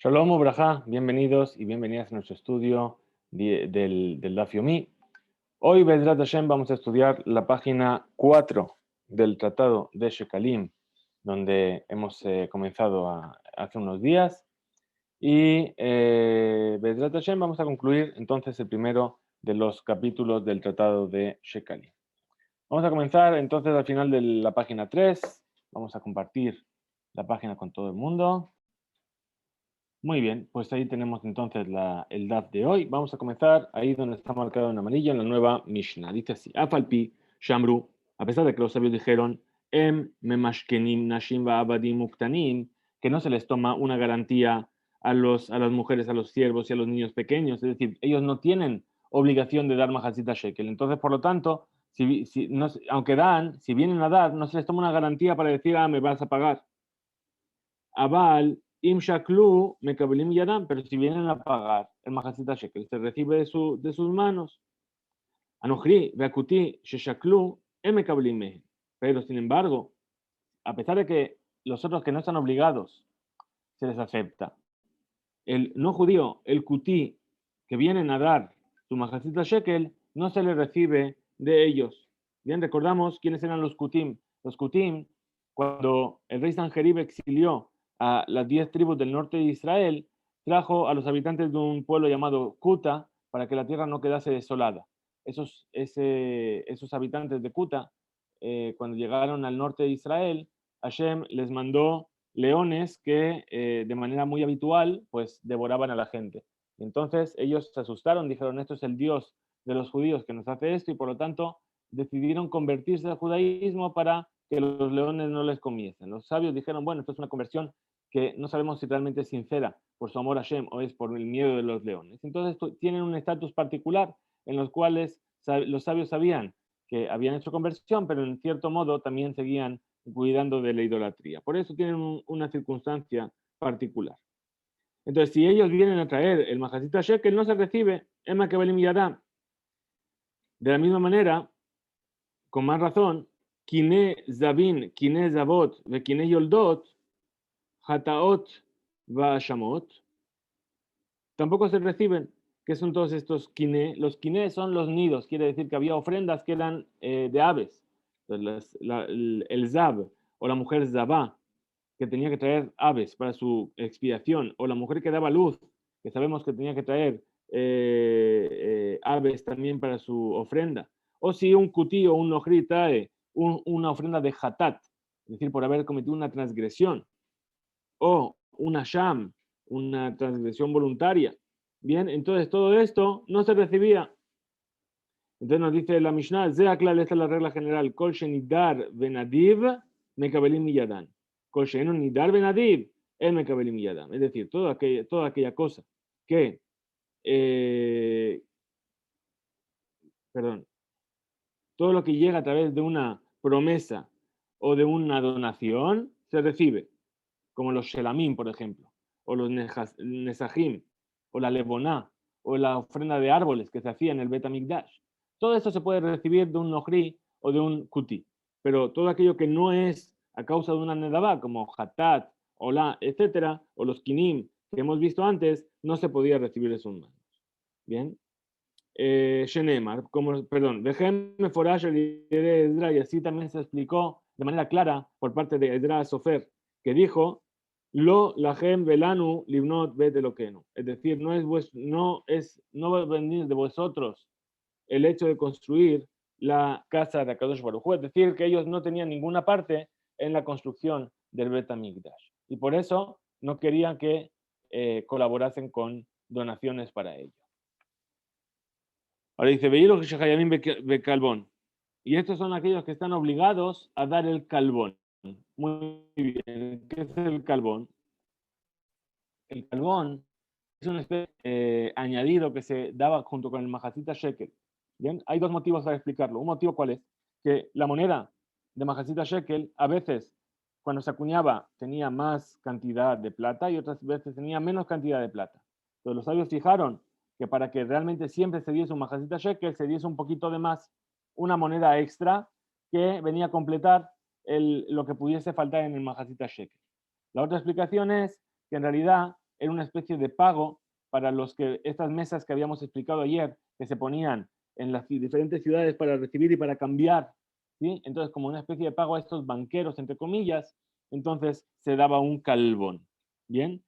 Shalom Ubrajá, bienvenidos y bienvenidas a nuestro estudio del Daf Yomi. Hoy, Bezrat Hashem, vamos a estudiar la página 4 del Tratado de Shekalim, donde hemos comenzado hace unos días. Y Bezrat Hashem, vamos a concluir entonces el primero de los capítulos del Tratado de Shekalim. Vamos a comenzar entonces al final de la página 3. Vamos a compartir la página con todo el mundo. Muy bien, pues ahí tenemos entonces el DAF de hoy. Vamos a comenzar ahí donde está marcado en amarillo en la nueva Mishnah. Dice así: Afalpi, Shamru, a pesar de que los sabios dijeron, memashkenim nashim va'abadim muktanim, que no se les toma una garantía a las mujeres, a los siervos y a los niños pequeños, es decir, ellos no tienen obligación de dar majasita shekel. Entonces, por lo tanto, aunque dan, si vienen a dar, no se les toma una garantía para decir, me vas a pagar. Abal, Im Shaklu, Mekabelim Yadam, pero si vienen a pagar el Majasita Shekel, se recibe de sus manos. Anochri, Beakuti, Sheshaklu, Mekabelim Mehen. Pero sin embargo, a pesar de que los otros que no están obligados se les acepta, el no judío, el Kuti, que vienen a dar su Majasita Shekel, no se les recibe de ellos. Bien, recordamos quiénes eran los Kutim. Los Kutim, cuando el rey Sanjerib exilió a las 10 tribus del norte de Israel, trajo a los habitantes de un pueblo llamado Kuta para que la tierra no quedase desolada. Esos habitantes de Kuta, cuando llegaron al norte de Israel, Hashem les mandó leones que de manera muy habitual pues devoraban a la gente. Entonces ellos se asustaron, dijeron, esto es el Dios de los judíos que nos hace esto, y por lo tanto decidieron convertirse al judaísmo para que los leones no les comiesen. Los sabios dijeron, bueno, esto es una conversión que no sabemos si realmente es sincera por su amor a Hashem o es por el miedo de los leones. Entonces tienen un estatus particular en los cuales los sabios sabían que habían hecho conversión, pero en cierto modo también seguían cuidando de la idolatría. Por eso tienen una circunstancia particular. Entonces, si ellos vienen a traer el Majasita Shekel, no se recibe Emma Kebalim Yadam. De la misma manera, con más razón, Kine Zabin, Kine Zabot, Kine Yoldot, Hataot Vashamot, tampoco se reciben. ¿Qué son todos estos kine? Los kine son los nidos, quiere decir que había ofrendas que eran de aves. Entonces, el zab o la mujer zabá, que tenía que traer aves para su expiación, o la mujer que daba luz, que sabemos que tenía que traer aves también para su ofrenda. O si un kutí o un nohri trae una ofrenda de hatat, es decir, por haber cometido una transgresión, o una sham, una transgresión voluntaria. Bien, entonces todo esto no se recibía. Entonces nos dice la Mishnah, Zeaklal, esta es la regla general, Kol shenidar benadiv mekabelim miyadan. Kol shenu nidar benadiv el mekabelim miyadan. Es decir, toda aquella cosa que, todo lo que llega a través de una promesa o de una donación, se recibe. Como los shelamim, por ejemplo, o los nesajim, o la leboná, o la ofrenda de árboles que se hacía en el Bet HaMikdash. Todo eso se puede recibir de un nohri o de un kuti, pero todo aquello que no es a causa de una nedabá, como hatat, olá, etcétera, o los kinim que hemos visto antes, no se podía recibir de sus manos. Bien. Shenemar, Vejem Meforash de Edra, y así también se explicó de manera clara por parte de Edra Sofer, que dijo, Lo lahem velanu libnot bet elokenu. Es decir, no va a venir de vosotros el hecho de construir la casa de Akadosh Baruj Hu, es decir, que ellos no tenían ninguna parte en la construcción del Bet HaMikdash, y por eso no querían que colaborasen con donaciones para ello. Ahora dice, veí los shehayamim becalbón. Y estos son aquellos que están obligados a dar el calbón. Muy bien, ¿qué es el calbón? El calbón es un especie añadido que se daba junto con el majasita shekel. Bien, hay dos motivos para explicarlo. Un motivo, ¿cuál es? Que la moneda de majasita shekel a veces, cuando se acuñaba, tenía más cantidad de plata y otras veces tenía menos cantidad de plata. Entonces los sabios fijaron que para que realmente siempre se diese un majasita shekel, se diese un poquito de más, una moneda extra que venía a completar lo que pudiese faltar en el majasita shekel. La otra explicación es que en realidad era una especie de pago para estas mesas que habíamos explicado ayer, que se ponían en las diferentes ciudades para recibir y para cambiar, ¿sí? Entonces, como una especie de pago a estos banqueros, entre comillas, entonces se daba un calbón. Bien.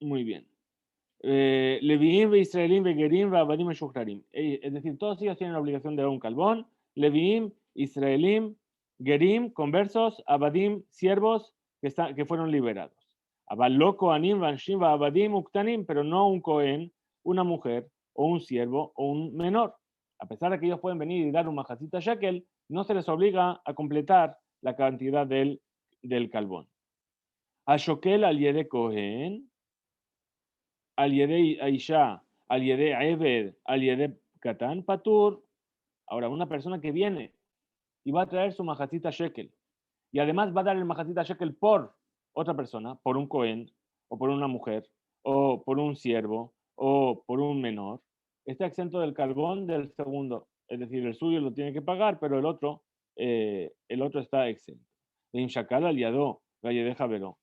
Muy bien. Leviim, Israelim, Gerim, Abadim, Shukrarim. Es decir, todos ellos tienen la obligación de dar un calbón. Leviim, Israelim, Gerim, conversos, Abadim, siervos que fueron liberados. Abaló Kohanim, Vanshim, Abadim, Uktanim, pero no un Cohen, una mujer, o un siervo, o un menor. A pesar de que ellos pueden venir y dar un majacita shekel, no se les obliga a completar la cantidad del calbón. A Shokel al Yede Cohen, al Yede Aisha, al Yede Eved, al Yede Katan, Patur. Ahora, una persona que viene y va a traer su majacita shekel, y además va a dar el majacita shekel por otra persona, por un Cohen, o por una mujer, o por un siervo, o por un menor, está exento del carbón del segundo. Es decir, el suyo lo tiene que pagar, pero el otro está exento. En Shakal al Yadó, Galledeja Veró.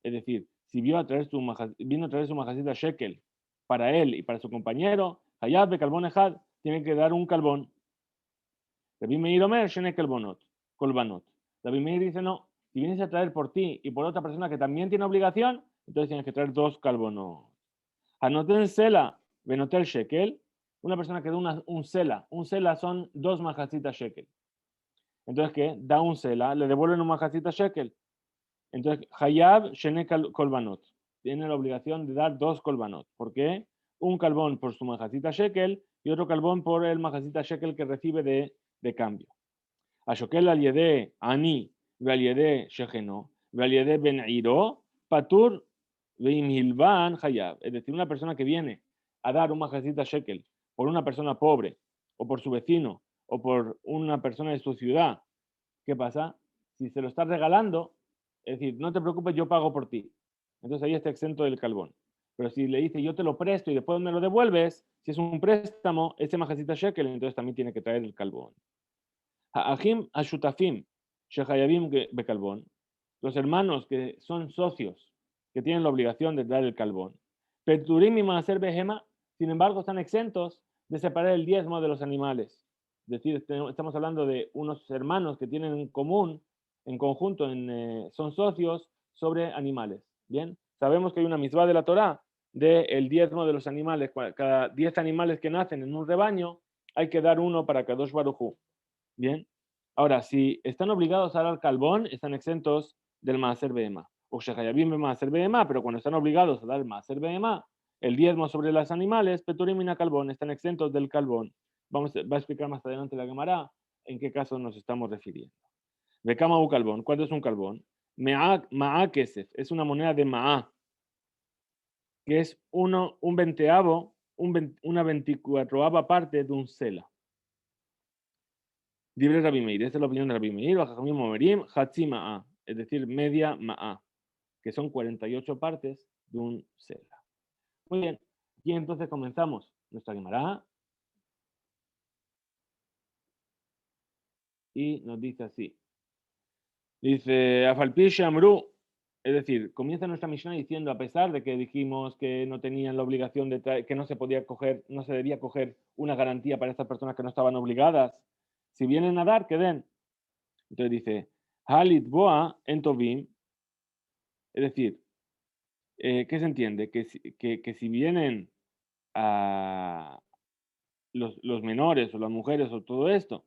Es decir, si vino a traer su majacita shekel para él y para su compañero, Hayab de carbón ejad, tiene que dar un carbón. Rabbi Meir Omer, Shene Kolbanot. Rabbi Meir dice, no, si vienes a traer por ti y por otra persona que también tiene obligación, entonces tienes que traer dos carbonos. Anoten Sela, Benotel Shekel, una persona que da un Sela son dos majacitas Shekel. Entonces, ¿qué? Da un Sela, le devuelven un majacita Shekel. Entonces, Hayab Shene Kolbanot. Tiene la obligación de dar dos Kolbanot. ¿Por qué? Un carbón por su majacita Shekel y otro carbón por el majacita Shekel que recibe de cambio. Ashokel al yede ani, al yede shecheno, al yede ben iro, patur veim hilvan hayab. Es decir, una persona que viene a dar un majacita shekel por una persona pobre, o por su vecino, o por una persona de su ciudad, ¿qué pasa? Si se lo está regalando, es decir, no te preocupes, yo pago por ti. Entonces ahí está exento del carbón. Pero si le dice yo te lo presto y después me lo devuelves, si es un préstamo, ese majacita shekel, entonces también tiene que traer el carbón. Ha'achim hashutafim shechayavim bekalbón. Los hermanos que son socios, que tienen la obligación de dar el calbón. Perturim y maaser behema, sin embargo, están exentos de separar el diezmo de los animales. Es decir, estamos hablando de unos hermanos que tienen en común, en conjunto, son socios sobre animales. Bien, sabemos que hay una misbah de la Torá del diezmo de los animales. Cada 10 animales que nacen en un rebaño, hay que dar uno para Kadosh Baruj Hu. Bien. Ahora, si están obligados a dar carbón, están exentos del Maaser Behemá. O Shechayabim be Maaser Behemá, pero cuando están obligados a dar el Maaser Behemá, el diezmo sobre los animales, Peturim y carbón, están exentos del carbón. Va a explicar más adelante la Gemara en qué caso nos estamos refiriendo. Bekama u carbón. ¿Cuánto es un carbón? Ma'a Kesef. Es una moneda de Ma'a, que es un veinteavo, una 24ava parte de un sela. Libre Rabbi Meir, esta es la opinión de Rabbi Meir, Bajamim Momerim, Hatzi Ma'a, es decir, media Ma'a, que son 48 partes de un sela. Muy bien, y entonces comenzamos nuestra Gemara y nos dice así. Dice, Afalpi Shamru, es decir, comienza nuestra Mishnah diciendo, a pesar de que dijimos que no tenían la obligación de traer, que no se podía coger, no se debía coger una garantía para estas personas que no estaban obligadas, si vienen a dar, que den. Entonces dice, Halit Boa en Tovim, es decir, ¿qué se entiende? Que si vienen a los menores o las mujeres o todo esto,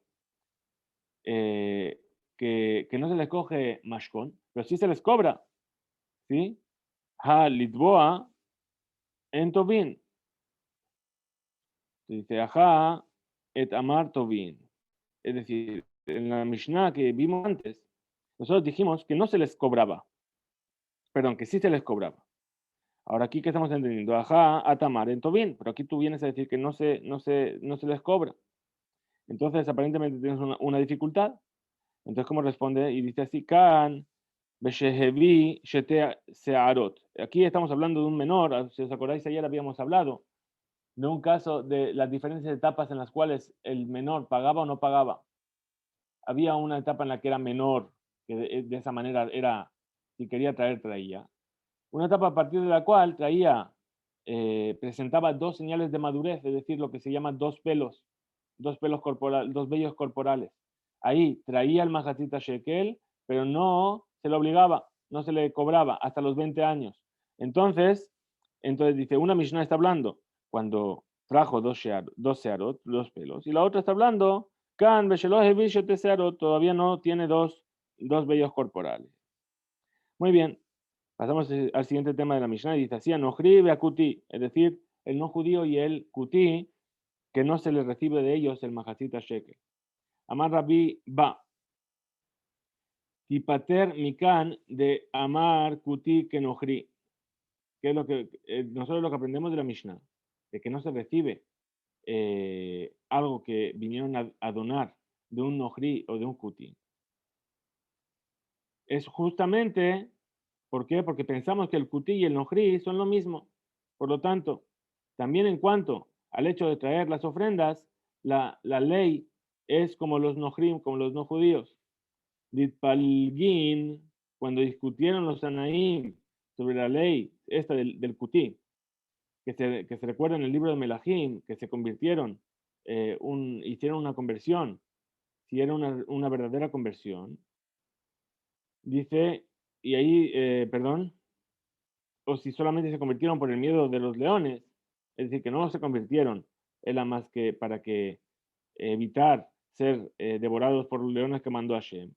que no se les coge mashkon, pero sí se les cobra, ¿sí? Ha litboa en tovin. Dice, ajá, et amar tovin. Es decir, en la Mishnah que vimos antes, nosotros dijimos que no se les cobraba, perdón, que sí se les cobraba. Ahora aquí, ¿qué estamos entendiendo? Ajá, atamar en tovin, pero aquí tú vienes a decir que no se les cobra. Entonces, aparentemente tienes una dificultad. Entonces, ¿cómo responde? Y dice así, Kan, Beshehevi, Shete Searot. Aquí estamos hablando de un menor, si os acordáis, ayer habíamos hablado de un caso de las diferentes etapas en las cuales el menor pagaba o no pagaba. Había una etapa en la que era menor que de esa manera era, si quería traer, traía. Una etapa a partir de la cual traía, presentaba dos señales de madurez, es decir, lo que se llama dos pelos corporales, dos vellos corporales. Ahí traía el Mahatzita Shekel, pero no se le obligaba, no se le cobraba hasta los 20 años. Entonces dice, una Mishnah está hablando cuando trajo dos searot, dos pelos, y la otra está hablando, Kan searot, todavía no tiene dos vellos corporales. Muy bien, pasamos al siguiente tema de la Mishnah y dice así, Anohri Kuti, es decir, el no judío y el Kuti, que no se les recibe de ellos el Mahatzita Shekel. Amar Rabbi Ba, Tipater Mikan de Amar Kuti Kenohri, que es lo que nosotros lo que aprendemos de la Mishnah, de que no se recibe algo que vinieron a donar de un Nohri o de un Kuti. Es justamente, ¿por qué? Porque pensamos que el Kuti y el Nohri son lo mismo. Por lo tanto, también en cuanto al hecho de traer las ofrendas, la ley es como los Nohrim, como los no judíos. Ditpalgin, cuando discutieron los Anaim sobre la ley esta del Kuti, que se recuerda en el libro de Melahim, que se convirtieron, hicieron una conversión, si era una verdadera conversión, dice, y ahí, perdón, o si solamente se convirtieron por el miedo de los leones, es decir, que no se convirtieron, era más que para que evitar ser devorados por los leones que mandó Hashem.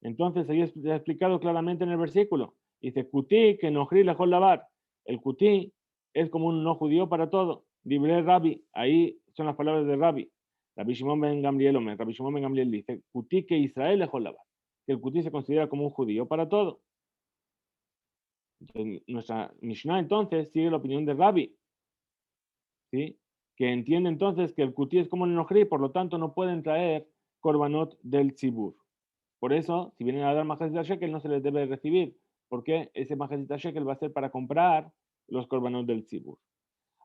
Entonces, ahí está explicado claramente en el versículo. Dice, Kuti que nohri lejol lavar. El Kuti es como un no judío para todo. Libre Rabbi, ahí son las palabras de Rabbi. Rabbi Shimon ben Gamliel, Rabbi Shimon ben Gamliel dice, Kuti que Israel lejol lavar. Que el Kuti se considera como un judío para todo. Entonces, nuestra Mishnah entonces sigue la opinión de Rabbi, ¿sí? Que entiende entonces que el Kuti es como el Nohri, por lo tanto no pueden traer Korbanot del Tzibur. Por eso, si vienen a dar Majazita Shekel, no se les debe recibir, porque ese Majazita Shekel va a ser para comprar los Korbanot del Tzibur.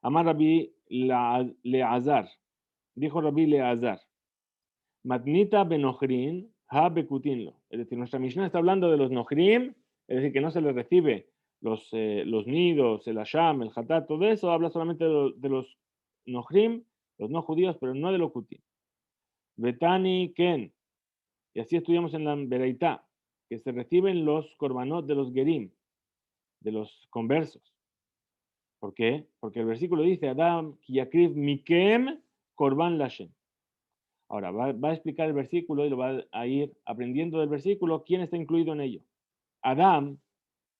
Amar Rabbi Leazar, dijo Rabbi Leazar, Matnita benohrin ha bekutinlo. Es decir, nuestra Mishnah está hablando de los nohrim, es decir, que no se les recibe los nidos, el asham, el hatat, todo eso, habla solamente de los nohrim, los no judíos, pero no de los kutim. Betani ken, y así estudiamos en la Bereitá, que se reciben los korbanot de los gerim, de los conversos. ¿Por qué? Porque el versículo dice, Adam ki yakriv mikem korban lashem. Ahora, va a explicar el versículo y lo va a ir aprendiendo del versículo quién está incluido en ello. Adam,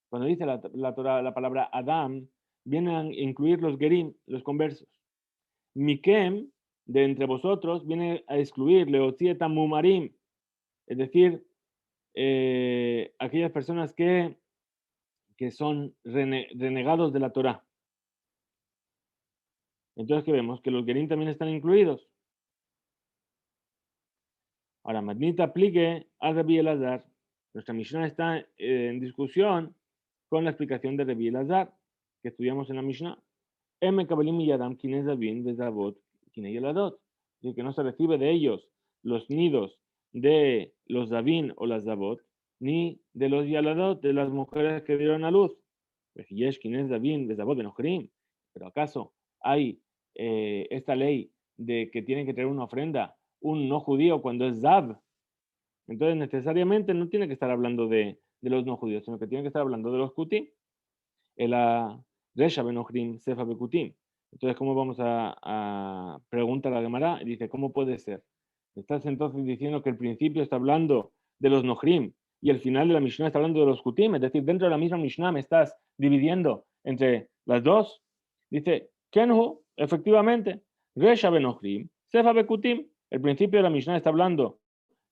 cuando dice la Torah, la palabra Adam, viene a incluir los gerim, los conversos. Mikem, de entre vosotros, viene a excluir leotieta mumarim, es decir, aquellas personas que son renegados de la Torah. Entonces, ¿qué vemos? Que los gerim también están incluidos. Ahora, Magnita aplique a Rabbi Elazar. Nuestra Mishnah está en discusión con la explicación de Rabbi Elazar, que estudiamos en la Mishnah. M. Kabalim y Adam, quienes Davin, Bezavot, quienes Yeladot. Es que no se recibe de ellos los nidos de los Davin o las Zavot, ni de los Yaladot, de las mujeres que dieron a luz. Pero acaso hay esta ley de que tienen que traer una ofrenda un no judío cuando es Zav? Entonces necesariamente no tiene que estar hablando de los no judíos, sino que tiene que estar hablando de los Kutim. El Resha Benochrim Sefa Bekutim. Entonces, ¿cómo vamos a preguntar a la Gemara? Dice, ¿cómo puede ser? Estás entonces diciendo que el principio está hablando de los Nohrim y el final de la Mishnah está hablando de los Kutim, es decir, dentro de la misma Mishnah me estás dividiendo entre las dos. Dice, Kenhu, efectivamente, Resha Benochrim Sefa Bekutim. El principio de la Mishnah está hablando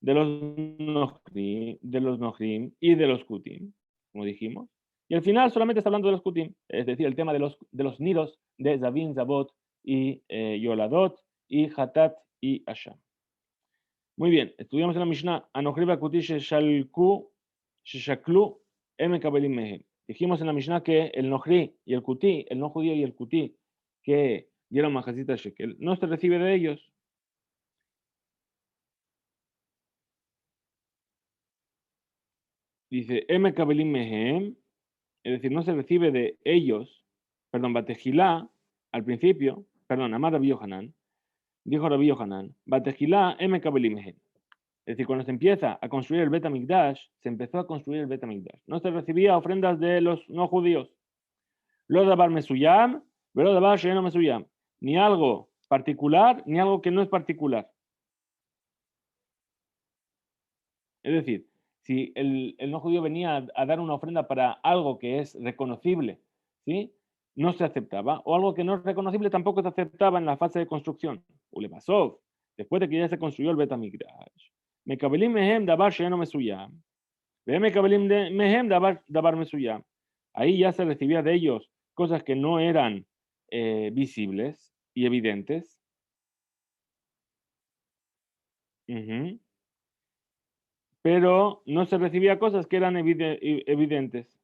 de los Nohrim y de los Kutim, como dijimos. Y al final solamente está hablando de los Kutim, es decir, el tema de los nidos de Zavin, Zavot y Yoladot y Hatat y Asham. Muy bien, estudiamos en la Mishnah, Anohriba Kuti Sheshaklu Emekabelim Mehem. Dijimos en la Mishnah que el Nohri y el Kuti, el no judío y el Kuti, que dieron Majazita Shekel, no se recibe de ellos. dice, M kabelim mehem, es decir, no se recibe de ellos, perdón, Batejilá, al principio, perdón, Amar Rabbi Yohanan, dijo Rabbi Yohanan, Batejilá M kabelim mehem. Es decir, cuando se empieza a construir el Bet HaMikdash, se empezó a construir el Bet HaMikdash. No se recibía ofrendas de los no judíos. Lo dabar mesuyam, pero dabar she'eno mesuyam. Ni algo particular, ni algo que no es particular. Es decir, si el no judío venía a dar una ofrenda para algo que es reconocible, ¿sí? No se aceptaba. O algo que no es reconocible tampoco se aceptaba en la fase de construcción. Ulebasov, después de que ya se construyó el Bet HaMikdash. Mekabelim mehem dabar she'eno mesuyam. Mehem dabar mesuyam. Ahí ya se recibía de ellos cosas que no eran visibles y evidentes. Pero no se recibía cosas que eran evidentes.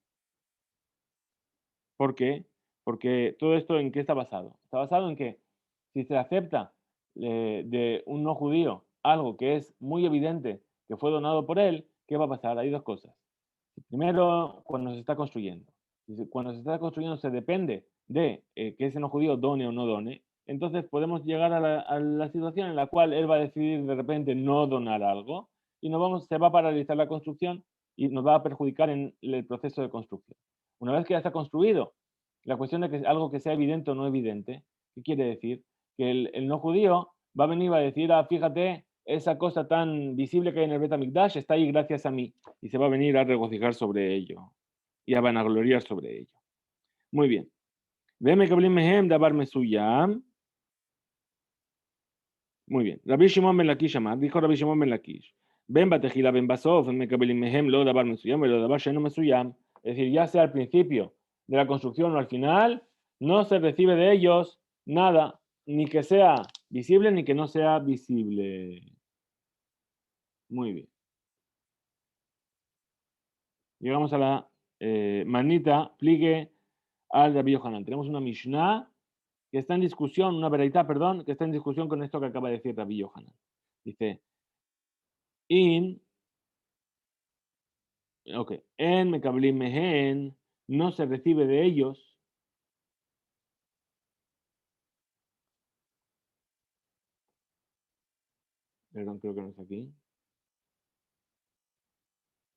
¿Por qué? Porque todo esto ¿en qué está basado? Está basado en que si se acepta de un no judío algo que es muy evidente que fue donado por él, ¿qué va a pasar? Hay dos cosas. Primero, cuando se está construyendo. Cuando se está construyendo se depende de que ese no judío done o no done. Entonces podemos llegar a la situación en la cual él va a decidir de repente no donar algo y se va a paralizar la construcción y nos va a perjudicar en el proceso de construcción. Una vez que ya está construido, la cuestión de que algo que sea evidente o no evidente, ¿qué quiere decir? Que el no judío va a venir y va a decir, fíjate, esa cosa tan visible que hay en el Bet HaMikdash está ahí gracias a mí. Y se va a venir a regocijar sobre ello y a vanagloriar sobre ello. Muy bien. Veme kablim mehem dabar mesuyam. Muy bien. Rabbi Shimon ben Lakish amar, dijo Rabbi Shimon ben Lakish. Ben batejila ben basof, me kablim mehem lo dabar mesuyam, lo dabar sheno mesuyam. Es decir, ya sea al principio de la construcción o al final, no se recibe de ellos nada, ni que sea visible ni que no sea visible. Muy bien. Llegamos a la manita, pligue al Rabbi Yohanan. Tenemos una Mishnah que está en discusión, una veraitá, perdón, que está en discusión con esto que acaba de decir Rabbi Yohanan. Dice, en mekablim mehen, no se recibe de ellos. Perdón, creo que no es aquí.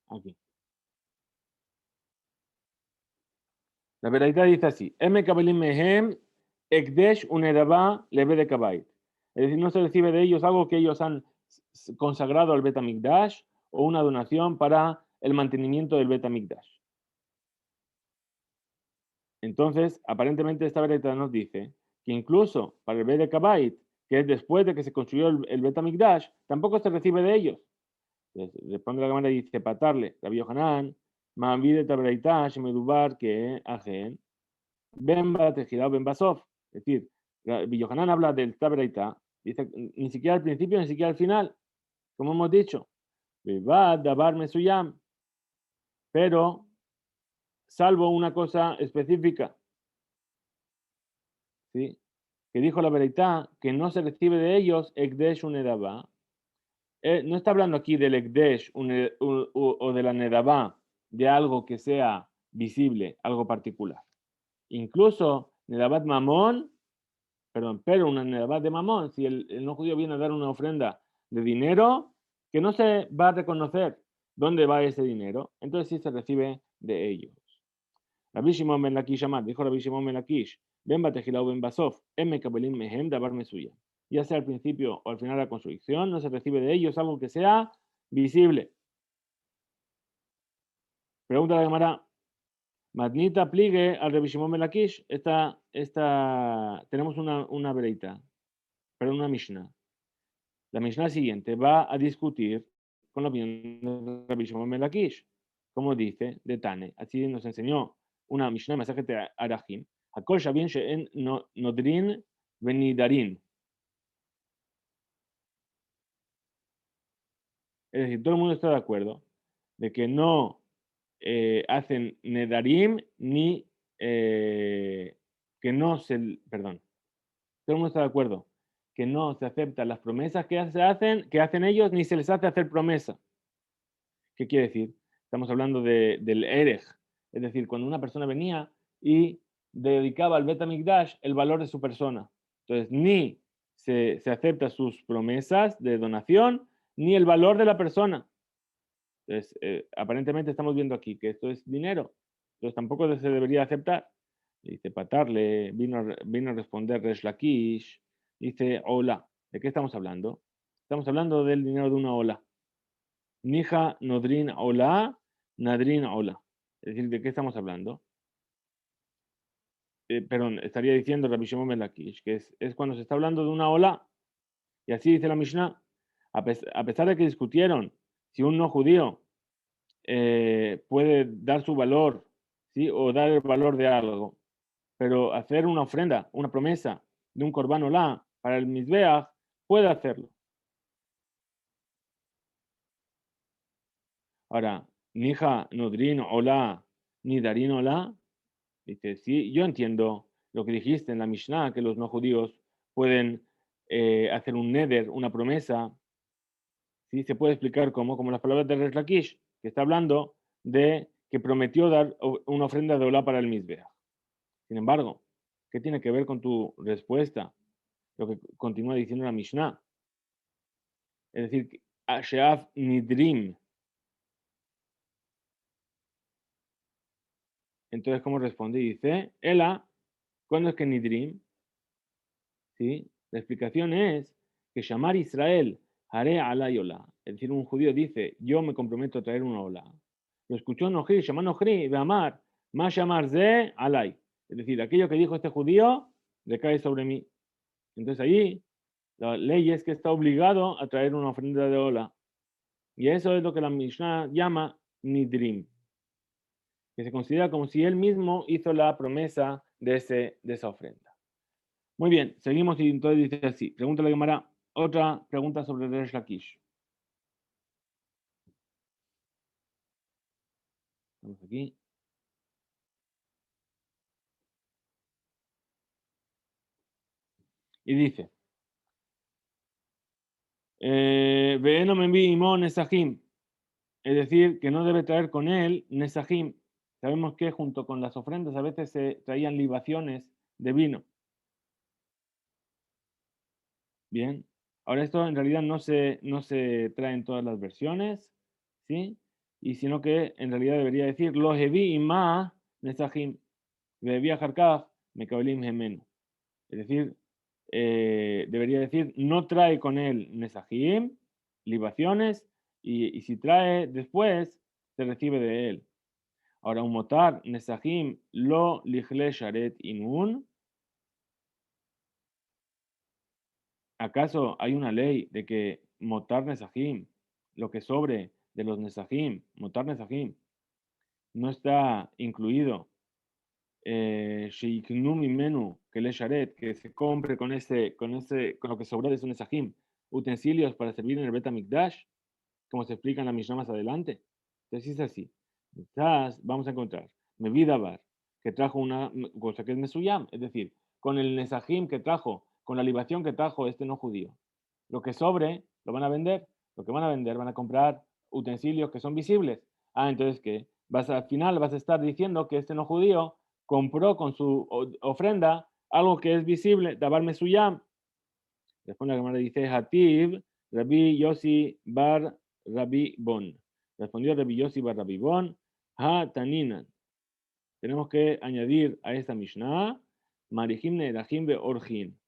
Aquí. La veraitá dice así, en mekablim mehem, ekdesh unedabá leve de kabait. Es decir, no se recibe de ellos algo que ellos han consagrado al Bet HaMikdash o una donación para el mantenimiento del Bet HaMikdash. Entonces, aparentemente esta vereta nos dice que incluso para el Bet de Kabait, que es después de que se construyó el Bet HaMikdash, tampoco se recibe de ellos. Entonces, responde la cámara y dice, patarle, Rabbi Yohanan, Ma'amid et Abraita, Shemedubar, que ajen, Ben Batejidao Ben Basov. Es decir, Rabbi Yohanan habla del Tabraita, dice, ni siquiera al principio, ni siquiera al final, como hemos dicho. Dabar Mesuyam. Pero, salvo una cosa específica, ¿sí? Que dijo la verità, que no se recibe de ellos Ekdesh un Nedabá. No está hablando aquí del Ekdesh o de la Nedabá, de algo que sea visible, algo particular. Incluso Nedabat Mamón, perdón, pero una Nedabat de Mamón, si el no judío viene a dar una ofrenda de dinero, que no se va a reconocer dónde va ese dinero, entonces sí se recibe de ellos. Rabbi Shimon ben Lakish amar, dijo Rabbi Shimon ben Lakish, ben batejila o ben basof, em mekabelim mehem dabar mesuya. Ya sea al principio o al final de la construcción, no se recibe de ellos algo que sea visible. Pregunta la Gemara, Matnita pligue al Rabbi Shimon ben Lakish, tenemos una vereita, pero una Mishnah. La Mishnah siguiente va a discutir con la opinión de Rabbi Shimon ben Lakish. Como dice de Tane, así nos enseñó una Mishnah, mensaje de Arahim, Hakol Shavin She'en Nodrin Venidarin. Es decir, todo el mundo está de acuerdo de que no hacen Nedarim ni que no se, perdón, todo el mundo está de acuerdo que no se aceptan las promesas que hacen ellos, ni se les hace hacer promesa. ¿Qué quiere decir? Estamos hablando del Erech, es decir, cuando una persona venía y dedicaba al Bet HaMikdash el valor de su persona. Entonces, ni se acepta sus promesas de donación, ni el valor de la persona. Entonces, aparentemente estamos viendo aquí que esto es dinero. Entonces, tampoco se debería aceptar. Dice, Patarle, vino a responder Resh Lakish, dice, hola. ¿De qué estamos hablando? Estamos hablando del dinero de una ola. Nija Nodrin Ola, Nadrin Ola. Es decir, ¿de qué estamos hablando? Perdón, estaría diciendo Rabbi Shimon ben Lakish, que es cuando se está hablando de una ola. Y así dice la Mishnah. A pesar de que discutieron si un no judío puede dar su valor, ¿sí? O dar el valor de algo, pero hacer una ofrenda, una promesa de un korban olá para el Mizbeach, puede hacerlo. Ahora, Nija Nodrin Olá, ni Darin Olá, dice, sí, yo entiendo lo que dijiste en la Mishnah, que los no judíos pueden hacer un neder, una promesa. ¿Sí? Se puede explicar como las palabras de Resh Lakish, que está hablando de que prometió dar una ofrenda de olá para el Mizbeach. Sin embargo, ¿qué tiene que ver con tu respuesta? Lo que continúa diciendo la Mishnah. Es decir, Sheaf Nidrim. Entonces, ¿cómo responde? Dice, Ela, ¿cuándo es que Nidrim? ¿Sí? La explicación es que llamar Israel haré alay olá. Es decir, un judío dice, yo me comprometo a traer una olá. Lo escuchó Nohri, llamó Nohri, de amar, más llamar ze alay. Es decir, aquello que dijo este judío recae sobre mí. Entonces ahí la ley es que está obligado a traer una ofrenda de olá. Y eso es lo que la Mishnah llama Nidrim, que se considera como si él mismo hizo la promesa de esa ofrenda. Muy bien, seguimos y entonces dice así. Pregúntale a Gemara. Otra pregunta sobre Resh Lakish. Vamos aquí. Y dice, Ve'eno menvi imo nesajim. Es decir, que no debe traer con él nesajim. Sabemos que junto con las ofrendas a veces se traían libaciones de vino. Bien. Ahora esto en realidad no se trae en todas las versiones, ¿sí? Y sino que en realidad debería decir, lo hevi ima nesajim. Bebi harkaf mekabelim gemenu. Es decir, debería decir, no trae con él nesajim, libaciones, y si trae después, se recibe de él. Ahora, un motar nesajim lo lichle sharet inun. ¿Acaso hay una ley de que motar nesajim, lo que sobre de los nesajim, motar nesajim, no está incluido sheiknu mimenu que le sharet, que se compre con lo que sobra de su nesajim, utensilios para servir en el Bet HaMikdash, como se explica en la Mishnah más adelante? Entonces es así. Quizás vamos a encontrar Mevidabar, que trajo una cosa que es Mesuyam, es decir, con el nesajim que trajo, con la libación que trajo este no judío. Lo que sobre lo van a vender, lo que van a vender van a comprar utensilios que son visibles. Entonces que al final vas a estar diciendo que este no judío compró con su ofrenda algo que es visible, Dabar Mesuyam. Después la cámara dice, Hatib, Rabbi Yossi Bar Rabbi Bon. Respondió Rabbi Yossi Bar Rabbi Bon, Ha Taninan. Tenemos que añadir a esta Mishnah, Marihim Nerahim Be Orjin.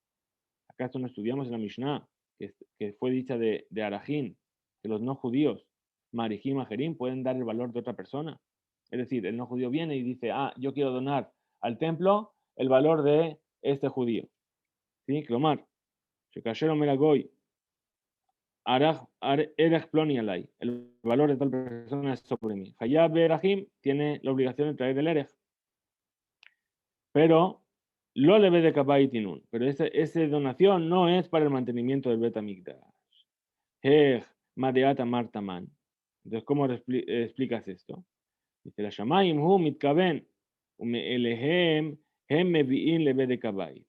¿Acaso no estudiamos en la Mishnah que fue dicha de Arajin, que los no judíos, Marihim Ajerim, pueden dar el valor de otra persona? Es decir, el no judío viene y dice, yo quiero donar al templo el valor de este judío. ¿Sí? Clomar, Shekasherom Melagoy, Erech Ploni Alay, el valor de tal persona es sobre mí. Hayab Erahim tiene la obligación de traer el Erech, pero lo le ve de Kabaitinun, pero esa donación no es para el mantenimiento del Bet HaMikdash. Madeata Martaman. Entonces, ¿cómo explicas esto? Dice la Shamayim hu mitkaven elehem hem mevi'in lebe de kabait.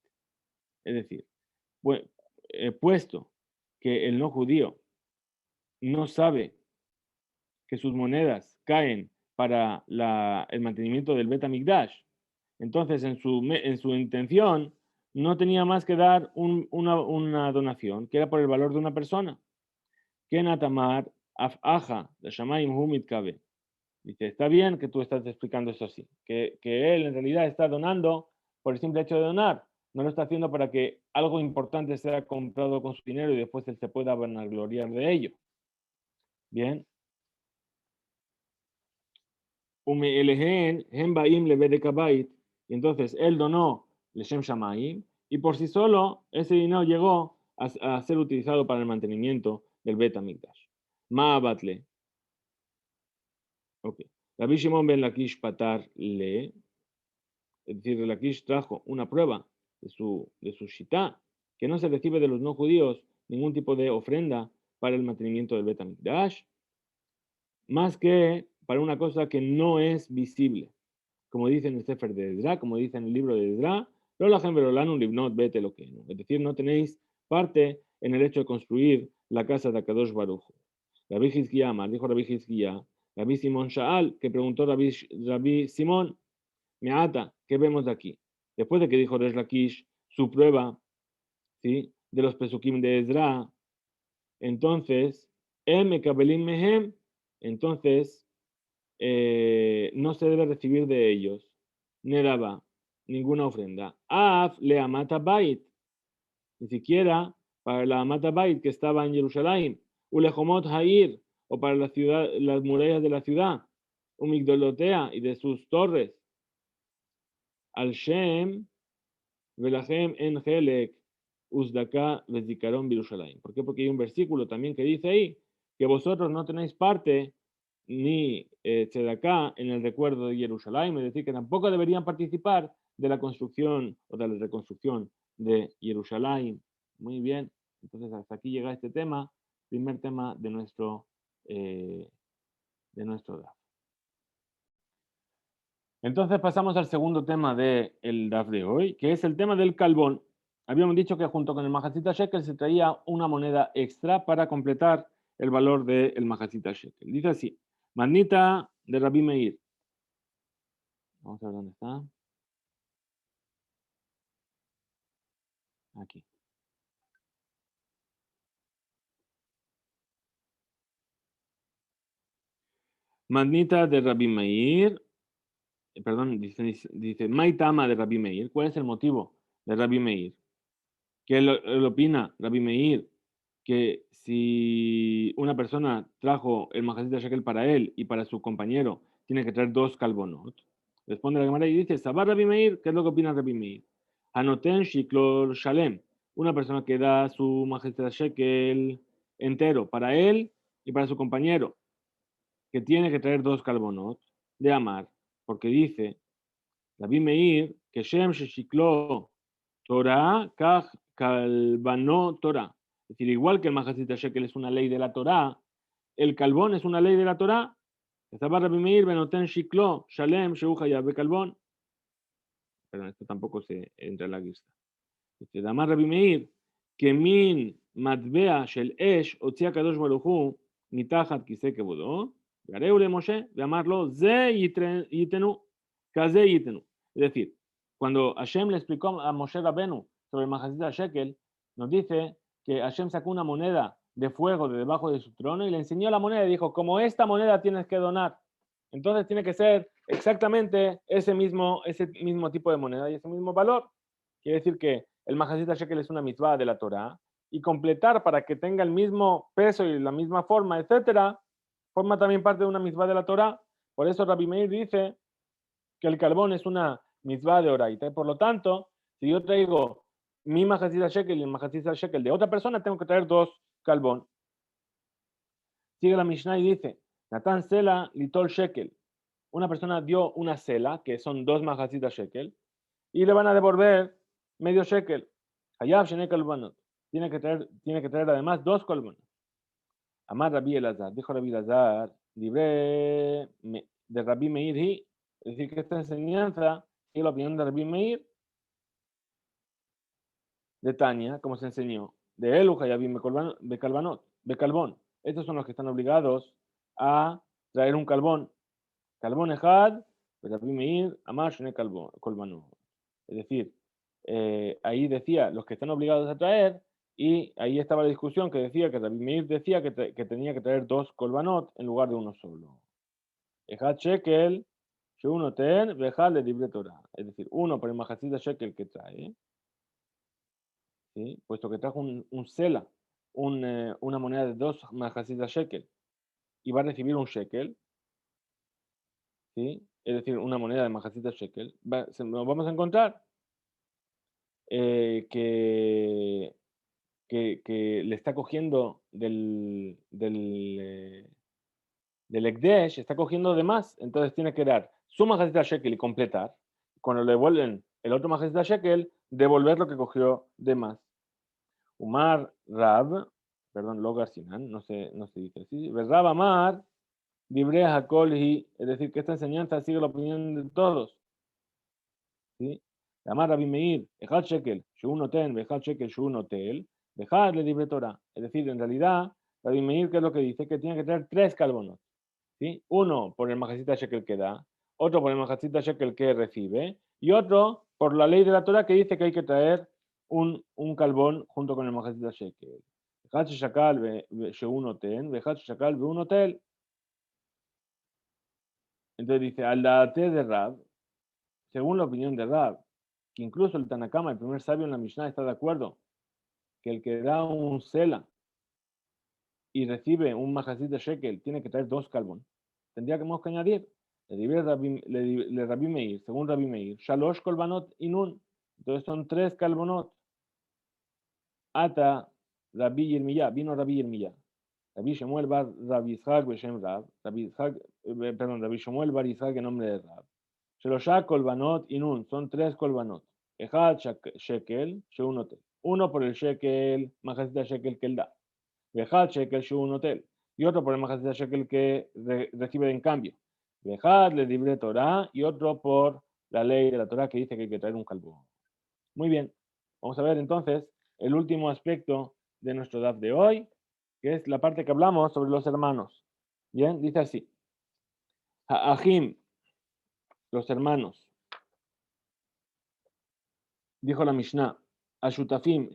Es decir, puesto que el no judío no sabe que sus monedas caen para el mantenimiento del Bet HaMikdash. Entonces, en su intención, no tenía más que dar una donación, que era por el valor de una persona. Ken atamar aja de Shamaim humid kabe. Dice, está bien que tú estás explicando eso así, que él en realidad está donando por el simple hecho de donar, no lo está haciendo para que algo importante sea comprado con su dinero y después él se pueda vanagloriar de ello. Bien. Y entonces él donó Leshem Shamayim y por sí solo ese dinero llegó a ser utilizado para el mantenimiento del Bet HaMikdash. Ma'abatle. Ok. Rabbi Shimon ben Lakish patar le, es decir, Lakish trajo una prueba de su shita, que no se recibe de los no judíos ningún tipo de ofrenda para el mantenimiento del Bet HaMikdash, más que para una cosa que no es visible. Como dice en el Sefer de Ezra, como dice en el libro de Ezra, es decir, no tenéis parte en el hecho de construir la casa de Akadosh Baruch. Rabbi Hizkiya Amar, dijo Rabbi Hizkiya, Rabbi Simón Shaal, que preguntó Rabbi Simón, Meata, ¿qué vemos de aquí? Después de que dijo Resh Lakish su prueba, ¿sí?, de los pesukim de Ezra, entonces, Mehem, entonces, no se debe recibir de ellos, Neraba, ninguna ofrenda. Af le amata bait, ni siquiera para la amata bait que estaba en Jerusalén, ulejomot hair, o para la ciudad, las murallas de la ciudad, umigdolotea y de sus torres, al Shem, velachem en helek, uzdaka vezikaron Jerusalén. ¿Por qué? Porque hay un versículo también que dice ahí que vosotros no tenéis parte ni tzedaká en el recuerdo de Jerusalén, es decir, que tampoco deberían participar de la construcción o de la reconstrucción de Jerusalén. Muy bien, entonces hasta aquí llega este tema, primer tema de nuestro DAF. Entonces pasamos al segundo tema del DAF de hoy, que es el tema del calbón. Habíamos dicho que junto con el Majacita Shekel se traía una moneda extra para completar el valor del Majacita Shekel. Dice así, Manita de Rabbi Meir. Vamos a ver dónde está. Aquí. Manita de Rabbi Meir. Perdón, dice Maitama de Rabbi Meir. ¿Cuál es el motivo de Rabbi Meir? ¿Qué él opina, Rabbi Meir, que si una persona trajo el Majacita Shekel para él y para su compañero, tiene que traer dos calbonot? Responde la Gemara y dice, Sabar Rabbi Meir, ¿qué es lo que opina Rabbi Meir? Anoten Shiklor Shalem, una persona que da su Majacita Shekel entero para él y para su compañero, que tiene que traer dos calbonot de Amar, porque dice Rabbi Meir que Shem Sheshiklo Torah Kach Kalbano Torah. Es decir, igual que el Majacita Shekel es una ley de la Torah, el calbón es una ley de la Torah. Estaba Rabbi Meir Benoten Shiklo Shalem Sheuchaya Bekalbón. Pero esto tampoco se entra en la lista. Dice Damar Rabbi Meir que min matbea shel esh otzia kadosh baruch hu mitachat kisei kevodo gareu le Moshe veamarlo ze yitenu kaze yitenu. Es decir, cuando Hashem le explicó a Moshe Rabenu sobre el Majacita Shekel, nos dice que Hashem sacó una moneda de fuego de debajo de su trono y le enseñó la moneda y dijo, como esta moneda tienes que donar. Entonces tiene que ser exactamente ese mismo tipo de moneda y ese mismo valor. Quiere decir que el Majacita Shekel es una mitzvah de la Torah y completar para que tenga el mismo peso y la misma forma, etcétera, forma también parte de una mitzvah de la Torah. Por eso Rabbi Meir dice que el carbón es una mitzvah de oraita. Y por lo tanto, si yo traigo mi Majacita Shekel y el Majacita Shekel de otra persona, tengo que traer dos carbón. Sigue la Mishnah y dice, Natan Sela Litol Shekel. Una persona dio una cela, que son dos Majacitas Shekel, y le van a devolver medio shekel. Hayab Shene Kalbanot. Tiene que traer además dos colbones. Amar Rabbi Elazar, dijo Rabbi Elazar, libre de Rabbi Meir, es decir, que esta enseñanza es la opinión de Rabbi Meir, de Tania, como se enseñó, de Elu Hayabim Bekalbón. Estos son los que están obligados a traer un calbón Kalbon Ejad, Rabbi Meir, Amar Shene Kolbanot. Es decir, ahí decía los que están obligados a traer, y ahí estaba la discusión que decía que Rabbi Meir decía que tenía que traer 2 kolbanot en lugar de uno solo. Ejad shekel, uno ten, vejad le libre Torah. Es decir, uno por el majacita shekel que trae, ¿sí? Puesto que trajo un sela, una moneda de 2 majacitas shekel, y va a recibir un shekel, ¿sí? Es decir, una moneda de majacitas shekel, nos vamos a encontrar que le está cogiendo del Ekdesh, está cogiendo de más, entonces tiene que dar su majacita shekel y completar. Cuando le devuelven el otro majacita shekel, devolver lo que cogió de más. Umar Rab, perdón, Logar Sinan, no se dice así. Rab Amar, Libre Hakol y, es decir, que esta enseñanza sigue la opinión de todos. ¿Sí? Amar Rabbi Meir, Ejad Shekel, Shu Noten, Ejad Shekel, Shu Notel, Ejad le libre Torah. Es decir, en realidad, Rabbi Meir, ¿qué es lo que dice? Que tiene que traer 3 carbonos. ¿Sí? Uno por el majacita shekel que da, otro por el majacita shekel que recibe, y otro por la ley de la Torah que dice que hay que traer un carbón junto con el majacita shekel. Entonces dice, al date de Rab, según la opinión de Rab, que incluso el Tanakama, el primer sabio en la Mishnah, está de acuerdo, que el que da un sela y recibe un majacita shekel tiene que traer 2 carbón. Tendríamos que añadir le Rabbi Meir, según Rabbi Meir, Shalosh Kolbanot Inun. Entonces son 3 Kalbonot. Ata Rabbi Yirmiyah, vino Rabbi Yirmiyah. Rabbi Shemuel bar Rabbi Yitzhak Beshem Rab. Rabbi Shemuel bar Yitzhak en nombre de Rab. Shelosha Kolbanot Inun, son 3 Kolbanot. Ejad Shekel, Sheunotel. Uno por el Shekel, Majacita Shekel que él da. Ejad Shekel, Sheunotel. Y otro por el Majacita Shekel que recibe en cambio. Dejad le libre Torah y otro por la ley de la Torah que dice que hay que traer un calvo. Muy bien, vamos a ver entonces el último aspecto de nuestro DAF de hoy, que es la parte que hablamos sobre los hermanos. Bien, dice así. Ahim, los hermanos. Dijo la Mishnah, Ashutafim,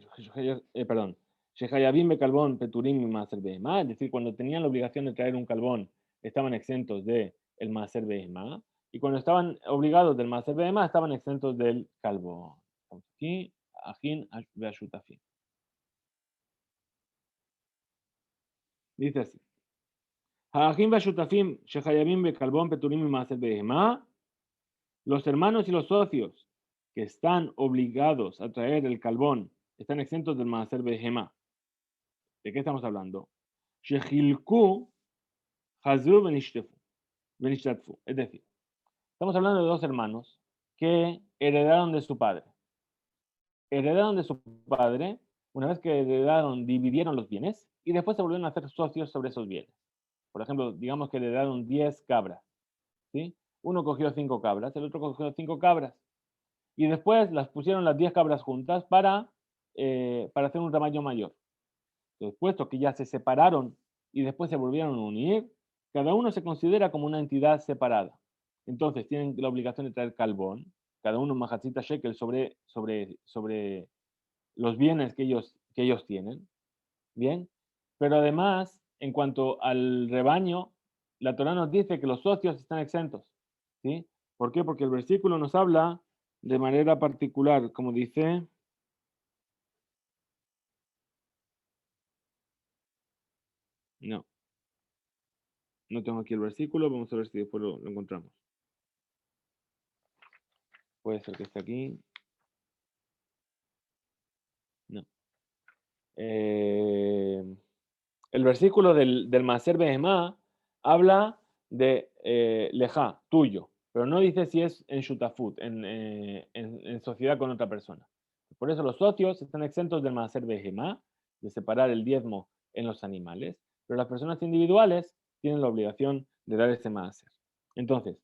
perdón, Shehayabim bekalbón peturim y maaser behemá, es decir, cuando tenían la obligación de traer un calbón, estaban exentos de el maaser behemá, y cuando estaban obligados del maaser behemá, estaban exentos del calbón. Aquí, Ajin Ashutafim. Dice así. Ajin Ashutafim, Shehayabim bekalbón peturim y maaser behemá, los hermanos y los socios que están obligados a traer el calbón están exentos del maaser behemá. ¿De qué estamos hablando? Shehilku Hazru Benishtatfu. Es decir, estamos hablando de 2 hermanos que heredaron de su padre. Heredaron de su padre, una vez que heredaron, dividieron los bienes y después se volvieron a hacer socios sobre esos bienes. Por ejemplo, digamos que heredaron 10 cabras. ¿Sí? Uno cogió 5 cabras, el otro cogió 5 cabras. Y después las pusieron las 10 cabras juntas para hacer un tamaño mayor. Entonces, puesto que ya se separaron y después se volvieron a unir, cada uno se considera como una entidad separada. Entonces tienen la obligación de traer calbón, cada uno majacita shekel sobre los bienes que ellos tienen. Bien, pero además, en cuanto al rebaño, la Torah nos dice que los socios están exentos. ¿Sí? ¿Por qué? Porque el versículo nos habla de manera particular, como dice, no tengo aquí el versículo, vamos a ver si después lo encontramos. Puede ser que esté aquí. No. El versículo del Maser Behemá habla de Leja, tuyo, pero no dice si es en Shutafut, en sociedad con otra persona. Por eso los socios están exentos del Maser Behemá, de separar el diezmo en los animales, pero las personas individuales tienen la obligación de dar ese Maser. Entonces,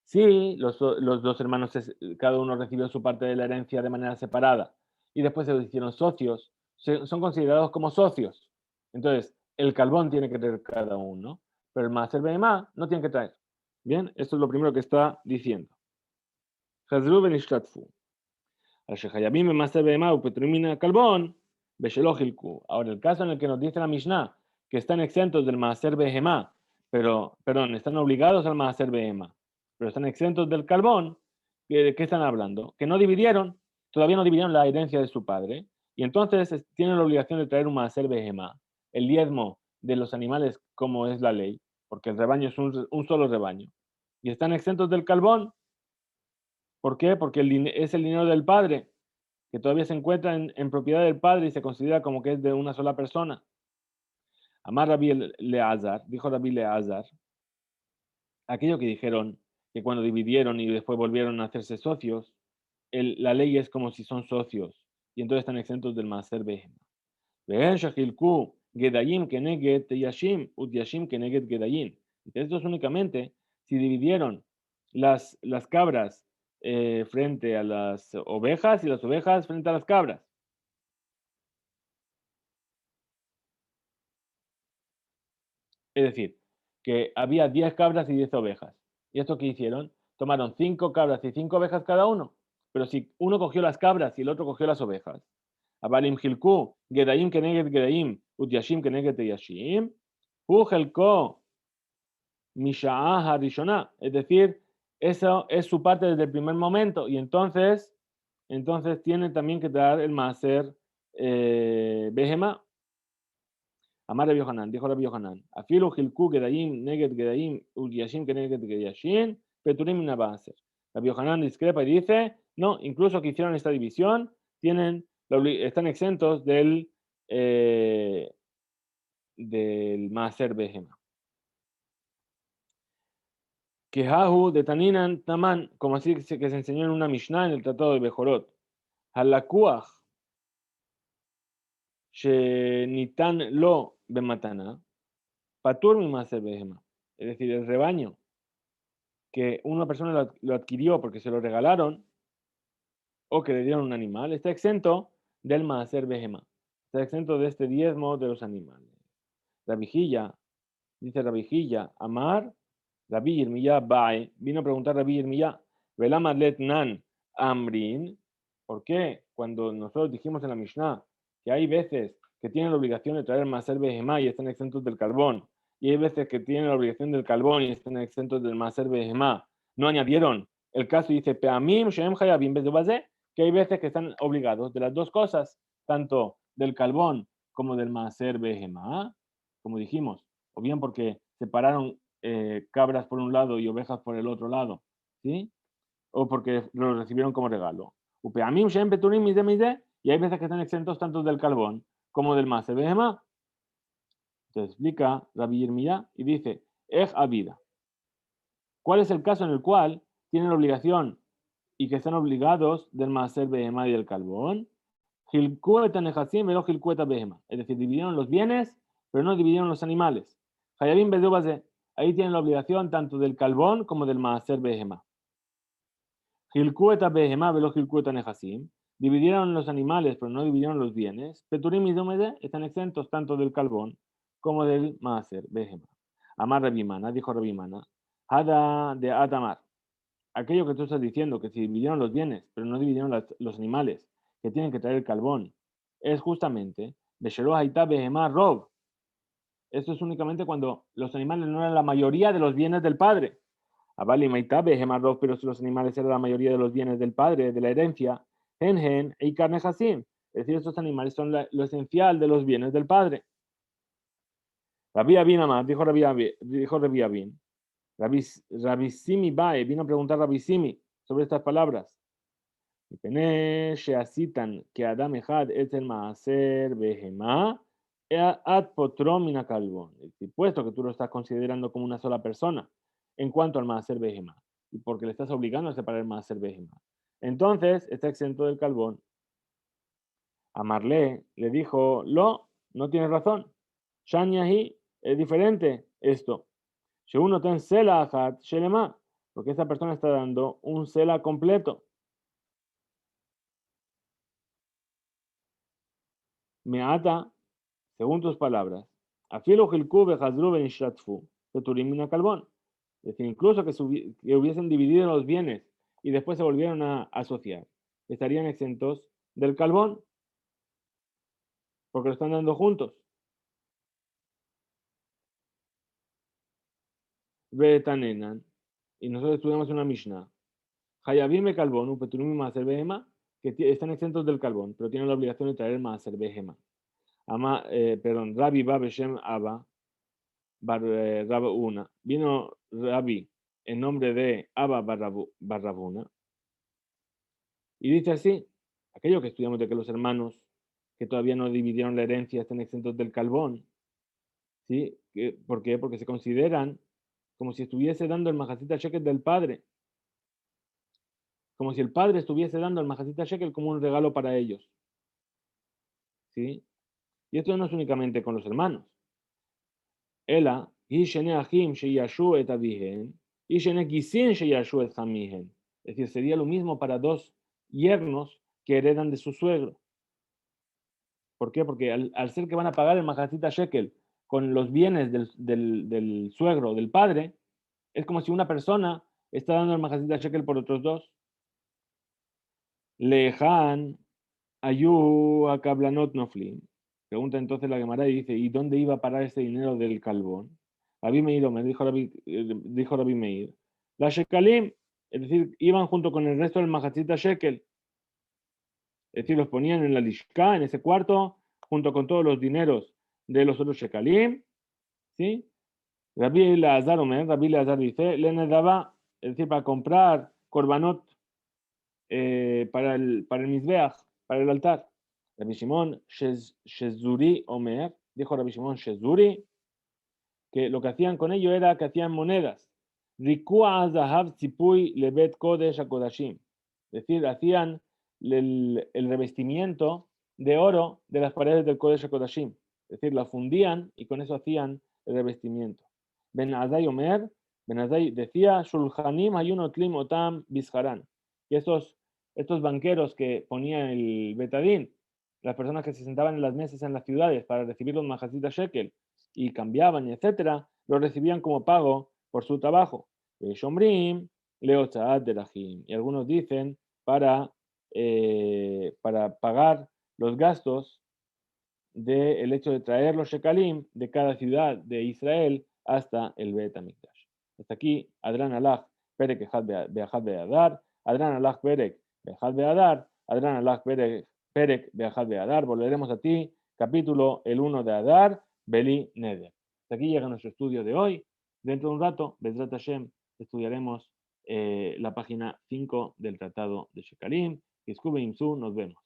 si los 2 hermanos, cada uno recibió su parte de la herencia de manera separada y después se hicieron socios, son considerados como socios. Entonces, el calbón tiene que traer cada uno, pero el Maser Behemá no tiene que traer. Bien, esto es lo primero que está diciendo. Chazru benishtatfu. Al-Shechayabim en Maser Behemá u Petrumina Calbón, Beshelo Hilku. Ahora, el caso en el que nos dice la Mishnah que están exentos del Maser Behemá, pero, perdón, están obligados al Maser Behemá, pero están exentos del Calbón, ¿de qué están hablando? Que no dividieron, todavía no dividieron la herencia de su padre, y entonces tienen la obligación de traer un Maser Behemá, el diezmo de los animales como es la ley, porque el rebaño es un solo rebaño, y están exentos del Calbón. ¿Por qué? Porque es el dinero del padre, que todavía se encuentra en propiedad del padre y se considera como que es de una sola persona. Amar Rabbi Leazar, dijo Rabbi Leazar, aquello que dijeron que cuando dividieron y después volvieron a hacerse socios, la ley es como si son socios y entonces están exentos del Maaser Behema. Ve'en shachilku gedayim keneget yashim ut yashim keneget gedayim. Esto es únicamente si dividieron las cabras frente a las ovejas y las ovejas frente a las cabras. Es decir, que había 10 cabras y 10 ovejas. ¿Y esto qué hicieron? Tomaron 5 cabras y 5 ovejas cada uno. Pero si uno cogió las cabras y el otro cogió las ovejas, Abalim Hilku, Gedayim Keneget Gedayim, Utyashim Keneget Yashim, Ujelko, Misha'ah Harishonah. Es decir, eso es su parte desde el primer momento. Y entonces tiene también que dar el Maaser Behema. Amar Rabbi Yohanan, dijo Rabbi Yohanan, Afilu Hilku Gedayim Neget Gedayim Udyashim Keneget Gedayashim, Peturim Nabaser. Rabbi Yohanan discrepa y dice, no, incluso que hicieron esta división, están exentos del Maaser Behema. Kehahu de Taninan Taman, como así que se enseñó en una Mishnah en el Tratado de Bejorot. Halakuach Shenitan Lo Bematana, Patur mi Maaser Behema. Es decir, el rebaño que una persona lo adquirió porque se lo regalaron o que le dieron un animal, está exento del Maaser Behema. Está exento de este diezmo de los animales. La vigilla, dice la vigilla, Amar, Rabbi Yirmiyah Bae, vino a preguntar a Rabbi Yirmiyah, Velama Letnan Amrin, ¿por qué cuando nosotros dijimos en la Mishnah que hay veces que tienen la obligación de traer Maaser Behema y están exentos del carbón, y hay veces que tienen la obligación del carbón y están exentos del Maaser Behema, no añadieron el caso y dice, Peamim Shem Hayabim Bezubazé, que hay veces que están obligados de las dos cosas, tanto del carbón como del Maaser Behema, como dijimos, o bien porque separaron cabras por un lado y ovejas por el otro lado, ¿sí? O porque lo recibieron como regalo. Upeamim Shem Peturim Mide, y hay veces que están exentos tanto del carbón como del Maaser Behema. Entonces explica Rabbi Yirmiyah y dice, Ej Abida. ¿Cuál es el caso en el cual tienen la obligación y que están obligados del Maaser Behema y del carbón? Hilkueta Nehasim velo Hilkueta Behema. Es decir, dividieron los bienes, pero no dividieron los animales. Hayabim Bedubase. Ahí tienen la obligación tanto del carbón como del Maaser Behema. Hilkueta Behema velo Hilkueta Nehasim. Dividieron los animales, pero no dividieron los bienes. Peturim y Domede están exentos tanto del carbón como del Maaser Behema. Amar Rabimana, dijo Rabimana, Hada de Atamar. Aquello que tú estás diciendo, que si dividieron los bienes, pero no dividieron los animales, que tienen que traer el carbón, es justamente Besheloh Haitá Behemá Rob. Esto es únicamente cuando los animales no eran la mayoría de los bienes del padre. Abali Maitá Behemá Rob, pero si los animales eran la mayoría de los bienes del padre, de la herencia, Gen y Carne Hasim. Es decir, estos animales son lo esencial de los bienes del padre. Rabbi Abin Amar, dijo Rabbi Abin, Rabbi Simi Bae, vino a preguntar a Rabbi Simi sobre estas palabras. Que Adam Echad es el Maaser Behemá, ad potrom min kalbon. Puesto que tú lo estás considerando como una sola persona en cuanto al Maaser Behemá, y porque le estás obligando a separar el Maaser Behemá, entonces está exento del carbón. Amarle le dijo, no tienes razón. Shanyahi es diferente esto. Si uno ten sela achat shelema, porque esa persona está dando un sela completo. Me ata, según tus palabras, afilo hilku bechazru benishratfu, peturim min carbón. Es decir, incluso que hubiesen dividido los bienes y después se volvieron a asociar, estarían exentos del carbón, porque lo están dando juntos. Betanenan. Y nosotros estudiamos una Mishnah. Hayabim e carbón, upeturum y maaser behema, que están exentos del carbón, pero tienen la obligación de traer maaser behema. Perdón, Rabbi Ba Beshem Abba, Rabuna. Vino Rabbi en nombre de Abba Barrabuna. Y dice así, aquello que estudiamos de que los hermanos que todavía no dividieron la herencia están exentos del carbón. ¿Sí? ¿Por qué? Porque se consideran como si estuviese dando el majacita shekel del padre. Como si el padre estuviese dando el majacita shekel como un regalo para ellos. ¿Sí? Y esto no es únicamente con los hermanos. Ela, es decir, sería lo mismo para dos yernos que heredan de su suegro. ¿Por qué? Porque al ser que van a pagar el majacita shekel con los bienes del suegro, del padre, es como si una persona está dando el majacita shekel por otros dos. Lejan, ayu a kablanot noflim. Pregunta entonces la Gemara y dice, ¿y dónde iba a parar ese dinero del carbón? Rabbi Meir, me dijo Rabbi Meir. La shekalim, es decir, iban junto con el resto del majacita shekel. Es decir, los ponían en la lishka, en ese cuarto, junto con todos los dineros de los otros shekalim. ¿Sí? Rabbi Elazar dice, le daba, es decir, para comprar korbanot para el mizbeach, para el altar. Rabbi Shimon Shezuri Omer, dijo Rabbi Shimon Shezuri, que lo que hacían con ello era que hacían monedas. Rikua zahav tzipui lebet kodesh akodashim. Es decir, hacían el revestimiento de oro de las paredes del Kodesh HaKodashim. Es decir, la fundían y con eso hacían el revestimiento. Ben Azai Omer, Ben Azai decía, Shulchanim hayunotlim otam bisharan. Y estos banqueros que ponía el betadín, las personas que se sentaban en las mesas en las ciudades para recibir los majacita shekel y cambiaban, etcétera, los recibían como pago por su trabajo. Shomrim, leotzat derahim. Y algunos dicen para pagar los gastos del hecho de traer los shekalim de cada ciudad de Israel hasta el Bet HaMikdash. Hasta aquí, Adran Alach, Perek Be'achad Be'adar, Adran Alach Perek Be'achad Be'adar, Adran Alach Perek Be'achad Be'adar. Volveremos a ti, capítulo el 1 de Adar, Beli Neder. Hasta aquí llega nuestro estudio de hoy. Dentro de un rato, Bezrat Hashem, estudiaremos la página 5 del Tratado de Shekalim. Nos vemos.